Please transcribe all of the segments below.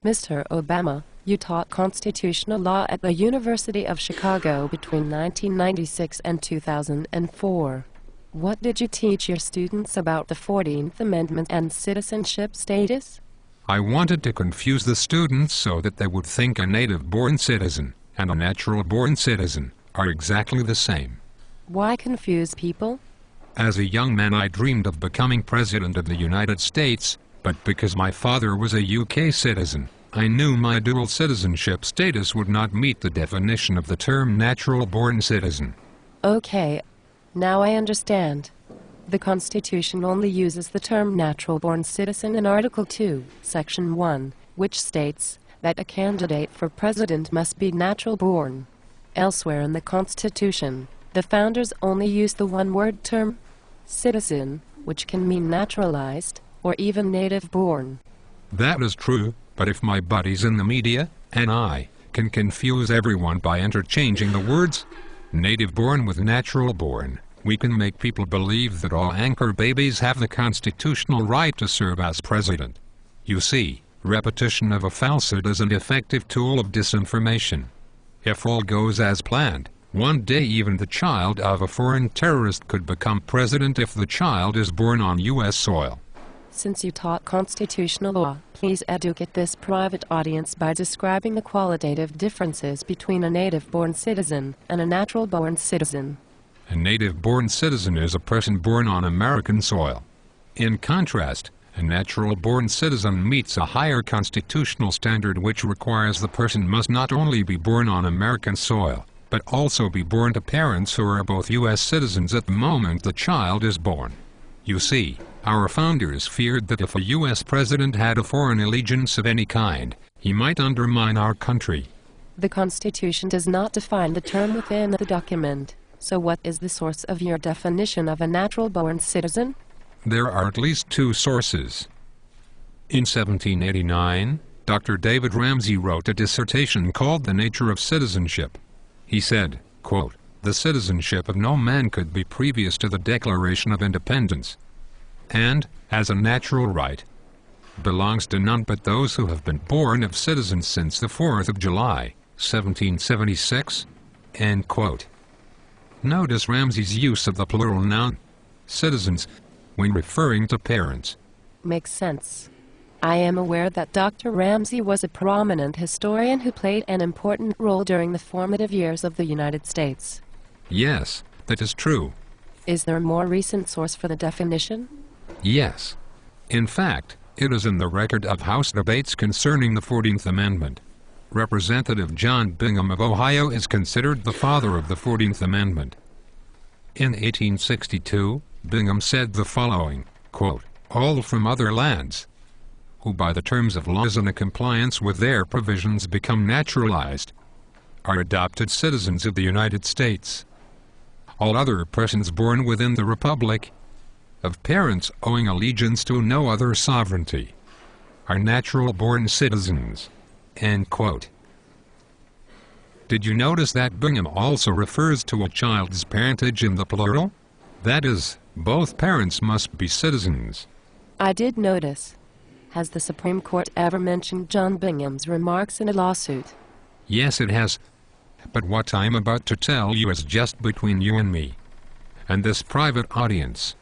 Mr. Obama, you taught constitutional law at the University of Chicago between 1996 and 2004. What did you teach your students about the 14th Amendment and citizenship status? I wanted to confuse the students so that they would think a native-born citizen and a natural-born citizen are exactly the same. Why confuse people? As a young man, I dreamed of becoming President of the United States, but because my father was a UK citizen, I knew my dual citizenship status would not meet the definition of the term natural-born citizen. Okay. Now I understand. The Constitution only uses the term natural-born citizen in Article 2, Section 1, which states that a candidate for president must be natural-born. Elsewhere in the Constitution, the founders only used the one-word term, citizen, which can mean naturalized, or even native-born. That is true, but if my buddies in the media, and I, can confuse everyone by interchanging the words native-born with natural-born, we can make people believe that all anchor babies have the constitutional right to serve as president. You see, repetition of a falsehood is an effective tool of disinformation. If all goes as planned, one day even the child of a foreign terrorist could become president if the child is born on U.S. soil. Since you taught constitutional law, please educate this private audience by describing the qualitative differences between a native-born citizen and a natural-born citizen. A native-born citizen is a person born on American soil. In contrast, a natural-born citizen meets a higher constitutional standard which requires the person must not only be born on American soil, but also be born to parents who are both U.S. citizens at the moment the child is born. You see, our founders feared that if a U.S. president had a foreign allegiance of any kind, he might undermine our country. The Constitution does not define the term within the document. So what is the source of your definition of a natural-born citizen? There are at least two sources. In 1789, Dr. David Ramsay wrote a dissertation called The Nature of Citizenship. He said, quote, "The citizenship of no man could be previous to the Declaration of Independence, and, as a natural right, belongs to none but those who have been born of citizens since the 4th of July, 1776, end quote. Notice Ramsay's use of the plural noun, citizens, when referring to parents. Makes sense. I am aware that Dr. Ramsay was a prominent historian who played an important role during the formative years of the United States. Yes, that is true. Is there a more recent source for the definition? Yes. In fact, it is in the record of House debates concerning the 14th Amendment. Representative John Bingham of Ohio is considered the father of the 14th Amendment. In 1862, Bingham said the following, quote, "All from other lands, who by the terms of laws and in compliance with their provisions become naturalized, are adopted citizens of the United States. All other persons born within the Republic, of parents owing allegiance to no other sovereignty, are natural-born citizens." End quote. Did you notice that Bingham also refers to a child's parentage in the plural? That is, both parents must be citizens. I did notice. Has the Supreme Court ever mentioned John Bingham's remarks in a lawsuit? Yes, it has. But what I'm about to tell you is just between you and me, and this private audience.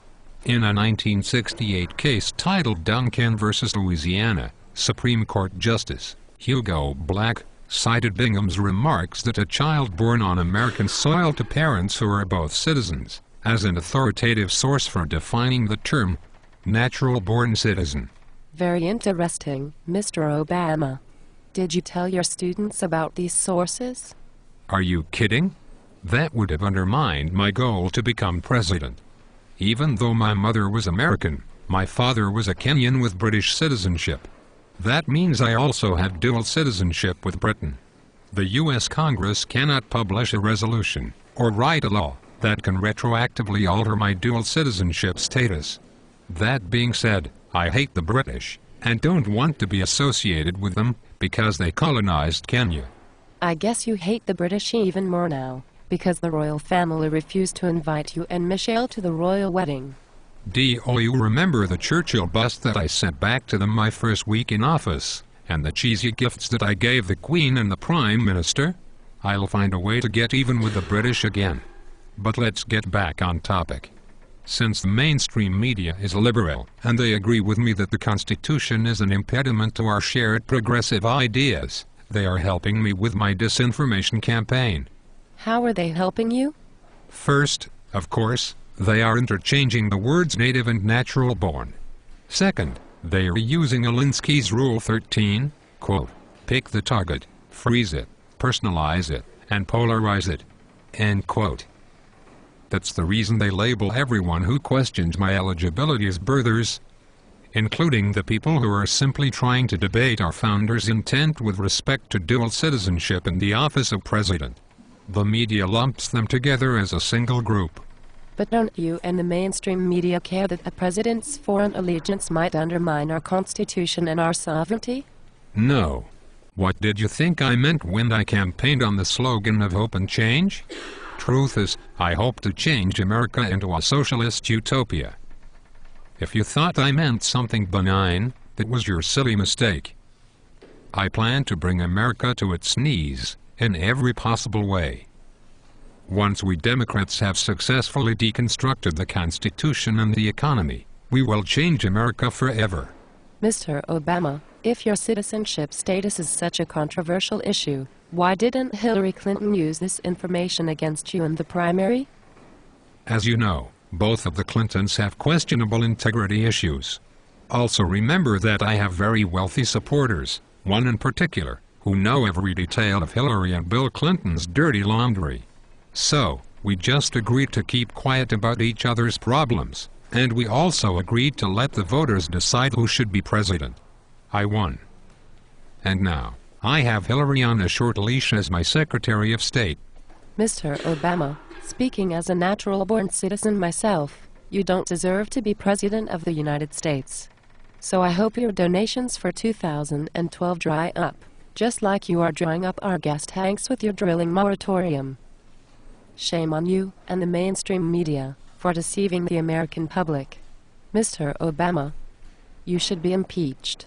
In a 1968 case titled Duncan v. Louisiana, Supreme Court Justice Hugo Black cited Bingham's remarks that a child born on American soil to parents who are both citizens as an authoritative source for defining the term natural-born citizen. Very interesting, Mr. Obama. Did you tell your students about these sources? Are you kidding? That would have undermined my goal to become president. Even though my mother was American, my father was a Kenyan with British citizenship. That means I also have dual citizenship with Britain. The U.S. Congress cannot publish a resolution or write a law that can retroactively alter my dual citizenship status. That being said, I hate the British and don't want to be associated with them because they colonized Kenya. I guess you hate the British even more now, because the royal family refused to invite you and Michelle to the royal wedding. Do you remember the Churchill bust that I sent back to them my first week in office, And the cheesy gifts that I gave the Queen and the Prime Minister? I'll find a way to get even with the British again. But let's get back on topic. Since the mainstream media is liberal, and they agree with me that the Constitution is an impediment to our shared progressive ideas, they are helping me with my disinformation campaign. How are they helping you? First, of course, they are interchanging the words native and natural born. Second, they are using Alinsky's Rule 13, quote, pick the target, freeze it, personalize it, and polarize it, end quote. That's the reason they label everyone who questions my eligibility as birthers, including the people who are simply trying to debate our founders' intent with respect to dual citizenship and the office of president. The media lumps them together as a single group. But don't you and the mainstream media care that a president's foreign allegiance might undermine our Constitution and our sovereignty? No. What did you think I meant when I campaigned on the slogan of hope and change? Truth is, I hope to change America into a socialist utopia. If you thought I meant something benign, that was your silly mistake. I plan to bring America to its knees, in every possible way. Once we Democrats have successfully deconstructed the Constitution and the economy, we will change America forever. Mr. Obama, if your citizenship status is such a controversial issue, why didn't Hillary Clinton use this information against you in the primary? As you know, both of the Clintons have questionable integrity issues. Also remember that I have very wealthy supporters, one in particular, who know every detail of Hillary and Bill Clinton's dirty laundry. So, we just agreed to keep quiet about each other's problems, and we also agreed to let the voters decide who should be president. I won. And now, I have Hillary on a short leash as my Secretary of State. Mr. Obama, speaking as a natural-born citizen myself, you don't deserve to be President of the United States. So I hope your donations for 2012 dry up, just like you are drying up our gas tanks with your drilling moratorium. Shame on you and the mainstream media for deceiving the American public. Mr. Obama, you should be impeached.